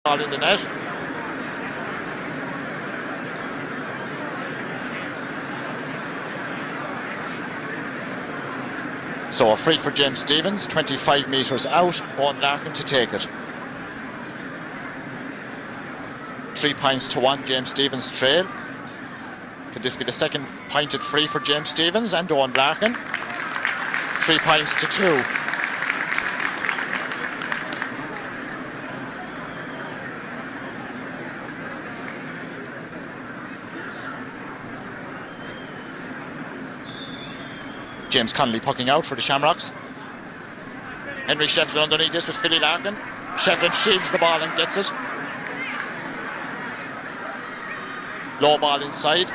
ball in the net. So a free for James Stevens, 25 metres out, Owen Larkin to take it. 3 points to 1, James Stevens trail. Could this be the second pointed free for James Stevens and Owen Larkin? 3 points to 2. James Connolly pucking out for the Shamrocks. Henry Shefflin underneath this with Philly Larkin. Shefflin shields the ball and gets it. Low ball inside.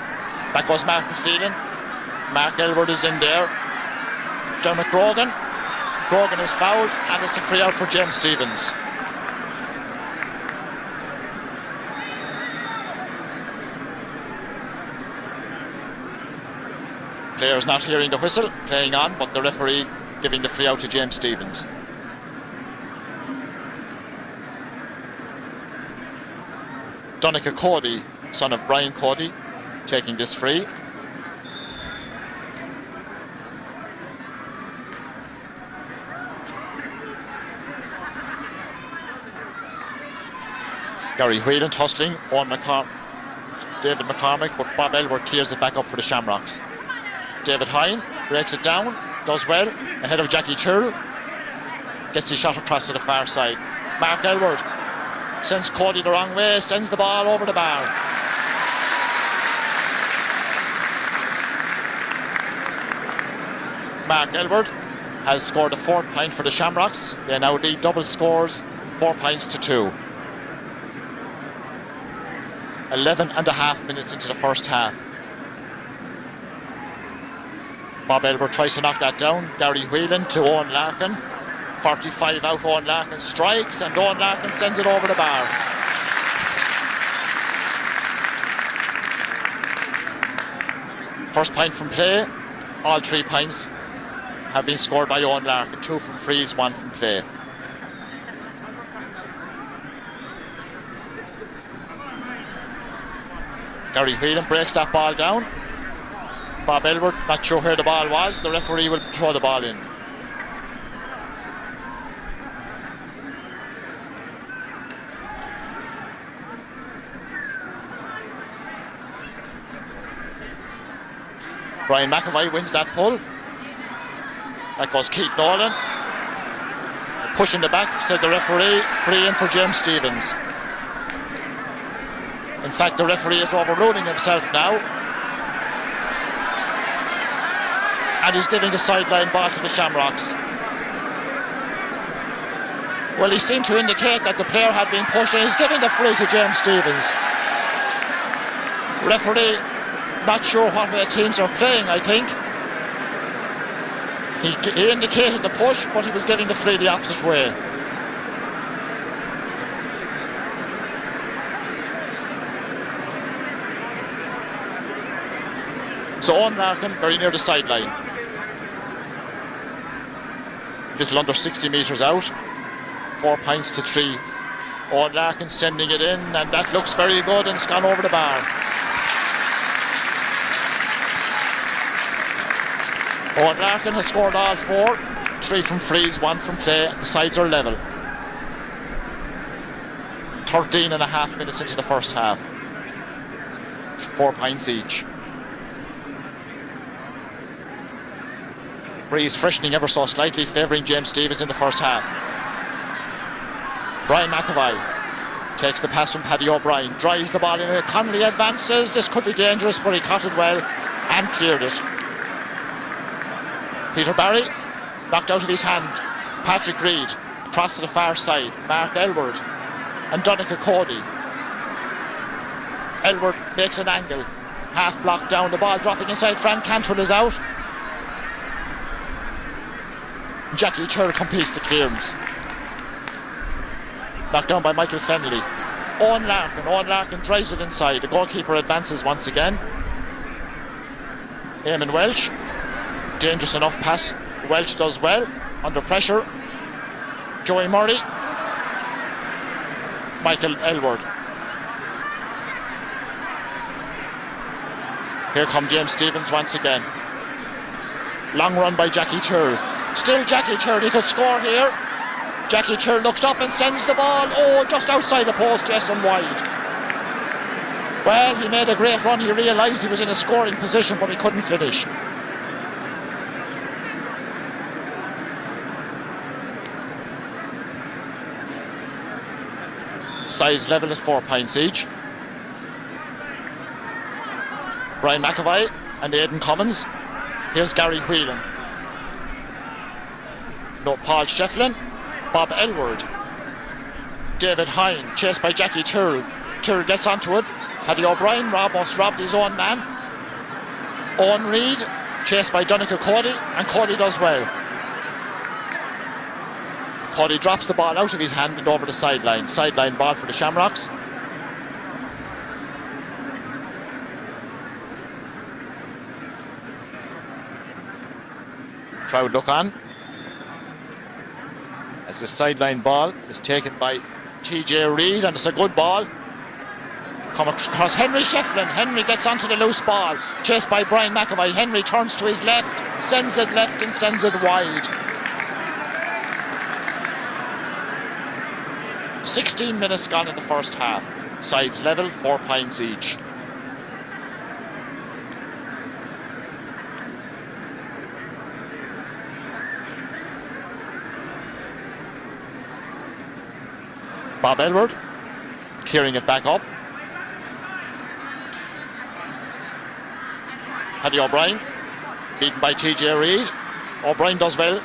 Back goes Martin Phelan. Mark Elwood is in there. Dermot Grogan. Grogan is fouled and it's a free out for James Stevens. Players not hearing the whistle, playing on, but the referee giving the free out to James Stevens. Donica Cody, son of Brian Cody, taking this free. Gary Whelan tussling, David McCormick, but Bob Elwood clears it back up for the Shamrocks. David Hine breaks it down, does well, ahead of Jackie Tyrrell. Gets his shot across to the far side. Mark Elwood sends Cody the wrong way, sends the ball over the bar. Mark Elwood has scored a 4th point for the Shamrocks. They now lead double scores, 4 points to 2. 11.5 minutes into the first half. Bob Elwood tries to knock that down. Gary Whelan to Owen Larkin. 45 out, Owen Larkin strikes and Owen Larkin sends it over the bar. First point from play. All 3 points have been scored by Owen Larkin. 2 from frees, 1 from play. Gary Whelan breaks that ball down. Bob Elwood not sure where the ball was. The referee will throw the ball in. Brian McAvoy wins that pull. That goes Keith Nolan. Pushing the back, said the referee, free in for James Stevens. In fact, the referee is overruling himself now. And he's giving the sideline ball to the Shamrocks. Well, he seemed to indicate that the player had been pushed and he's giving the free to James Stevens. Referee not sure what way teams are playing, I think. He indicated the push, but he was giving the free the opposite way. So Owen Larkin very near the sideline. Little under 60 metres out. 4 points to 3. Owen Larkin sending it in, and that looks very good, and it's gone over the bar. Owen Larkin has scored all 4. 3 from frees, 1 from play. The sides are level. 13.5 minutes into the first half. 4 points each. Breeze freshening ever so slightly, favouring James Stevens in the first half. Brian McAvoy takes the pass from Paddy O'Brien, drives the ball in, Connolly advances. This could be dangerous, but he caught it well and cleared it. Peter Barry knocked out of his hand. Patrick Reid across to the far side. Mark Elwood and Donica Cody. Elwood makes an angle, half blocked down, the ball dropping inside. Frank Cantwell is out. Jackie Tyrrell completes the clearance. Knocked down by Michael Fennelly. Owen Larkin drives it inside. The goalkeeper advances once again. Eamon Welch. Dangerous enough pass. Welch does well. Under pressure. Joey Murray. Michael Elward. Here come James Stevens once again. Long run by Jackie Turl. Still Jackie Turl, he could score here. Jackie Turl looks up and sends the ball, just outside the post, yes, and wide. Well, he made a great run. He realised he was in a scoring position, but he couldn't finish. Sides level at 4 points each. Brian McAvoy and Aidan Cummins. Here's Gary Whelan. No, Paul Shefflin. Bob Elward. David Hine, chased by Jackie Turl. Turl gets onto it. Paddy O'Brien almost robbed his own man. Owen Reid, chased by Donegal Cody, and Cody does well. Cody drops the ball out of his hand and over the sideline. Sideline ball for the Shamrocks. Crowd look on as the sideline ball is taken by TJ Reid, and it's a good ball. Come across Henry Shefflin. Henry gets onto the loose ball, chased by Brian McAvoy. Henry turns to his left, sends it left and sends it wide. 16 minutes gone in the first half. Sides level, 4 points each. Bob Elward clearing it back up. Paddy O'Brien beaten by TJ Reid. O'Brien does well.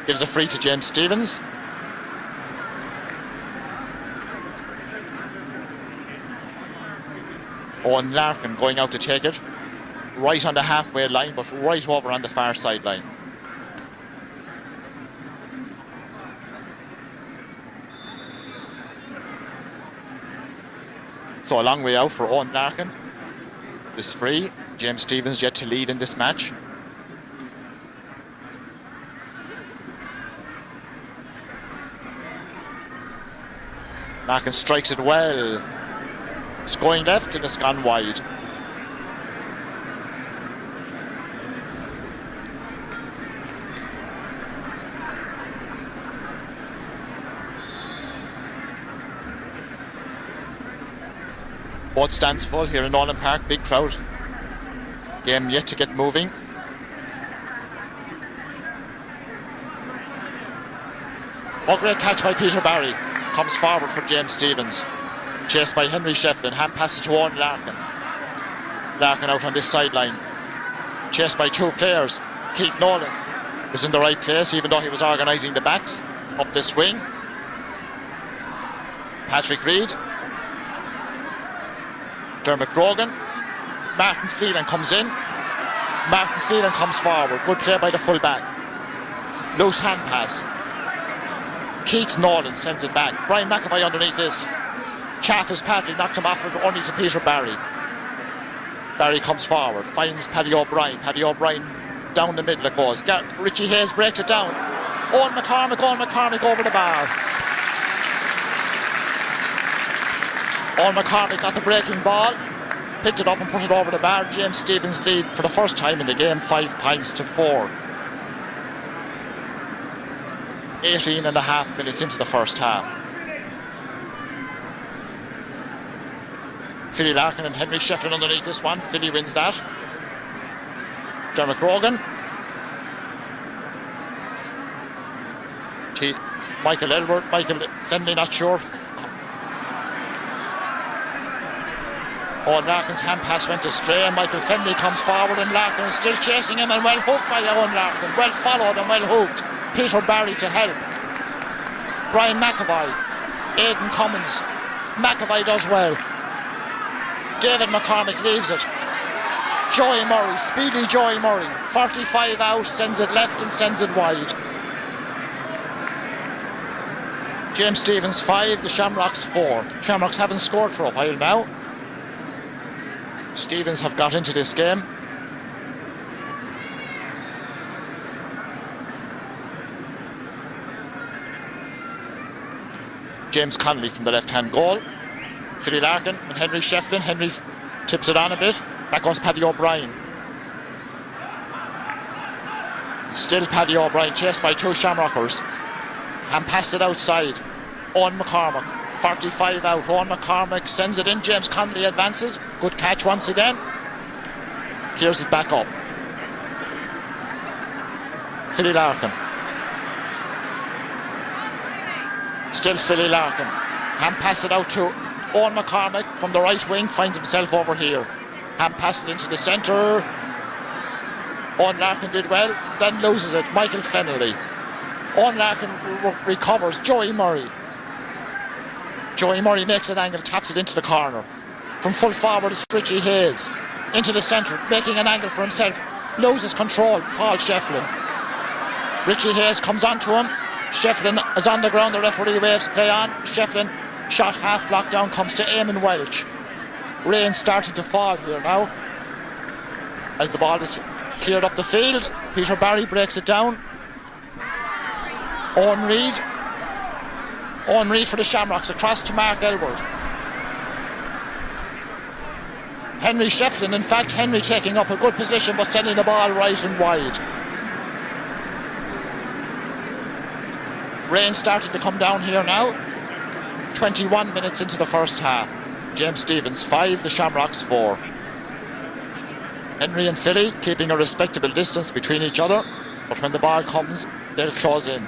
Gives a free to James Stevens. Owen Larkin going out to take it. Right on the halfway line, but right over on the far sideline. So a long way out for Owen Larkin. This free. James Stevens yet to lead in this match. Larkin strikes it well. It's going left and it's gone wide. Both stands full here in Nolan Park, big crowd. Game yet to get moving. Oh, great catch by Peter Barry. Comes forward for James Stevens. Chased by Henry Shefflin. Hand passes to Owen Larkin. Larkin out on this sideline. Chased by two players. Keith Nolan was in the right place, even though he was organising the backs up this wing. Patrick Reid. Dermot Grogan. Martin Phelan comes in. Martin Phelan comes forward. Good play by the full back. Loose hand pass. Keith Nolan sends it back. Brian McAvoy underneath this. Chaffers Patrick knocked him off only to Peter Barry. Barry comes forward. Finds Paddy O'Brien. Paddy O'Brien down the middle it goes. Richie Hayes breaks it down. Owen McCormick over the bar. Owen McCormick got the breaking ball, picked it up and put it over the bar. James Stevens lead for the first time in the game, 5 points to 4. 18 and a half minutes into the first half. Philly Larkin and Henry Shefflin underneath this one. Philly wins that. Dermot Grogan. Michael Elward. Michael Fenley not sure. Owen Larkin's hand pass went astray and Michael Fenley comes forward and Larkin is still chasing him and well hooked by Owen Larkin. Well followed and well hooked. Peter Barry to help. Brian McAvoy. Aidan Cummins. McAvoy does well. David McCormick leaves it. Joey Murray, speedy Joey Murray. 45 out, sends it left and sends it wide. James Stevens 5, the Shamrocks 4. Shamrocks haven't scored for a while now. Stevens have got into this game. James Connolly from the left-hand goal. Philly Larkin and Henry Shefflin. Henry tips it on a bit. Back goes Paddy O'Brien. Still Paddy O'Brien, chased by two Shamrockers. And passed it outside. Owen McCormick, 45 out. Owen McCormick sends it in. James Connolly advances. Good catch once again. Clears it back up. Philly Larkin. Still Philly Larkin. Hand pass it out to Owen McCormick from the right wing. Finds himself over here. Hand pass it into the centre. Owen Larkin did well. Then loses it. Michael Fennelly. Owen Larkin recovers. Joey Murray. Joey Murray makes an angle. Taps it into the corner. From full forward it's Richie Hayes. Into the centre. Making an angle for himself. Loses control. Paul Shefflin. Richie Hayes comes onto him. Shefflin is on the ground. The referee waves play on. Shefflin shot half blocked down. Comes to Eamon Welch. Rain starting to fall here now as the ball is cleared up the field. Peter Barry breaks it down. Owen Reid for the Shamrocks across to Mark Elwood. Henry Shefflin, in fact Henry taking up a good position but sending the ball right and wide. Rain starting to come down here now. 21 minutes into the first half. James Stevens 5, the Shamrocks 4. Henry and Philly keeping a respectable distance between each other, but when the ball comes they'll close in.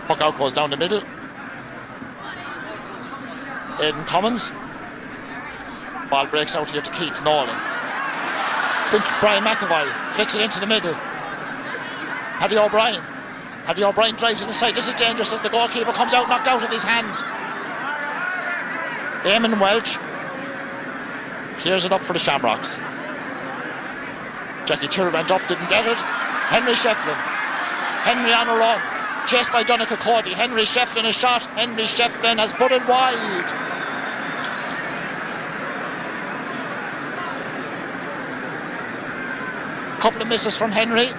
Puck out goes down the middle. Aidan Cummins. Ball breaks out here to Keith Nolan. Brian McAvoy flicks it into the middle. Paddy O'Brien drives it inside. This is dangerous as the goalkeeper comes out, knocked out of his hand. Eamon Welch clears it up for the Shamrocks. Jackie Tyrrell went up, didn't get it. Henry Shefflin. Henry on a run. Chased by Donncha Cody. Henry Shefflin is shot. Henry Shefflin has put it wide. Couple of misses from Henry.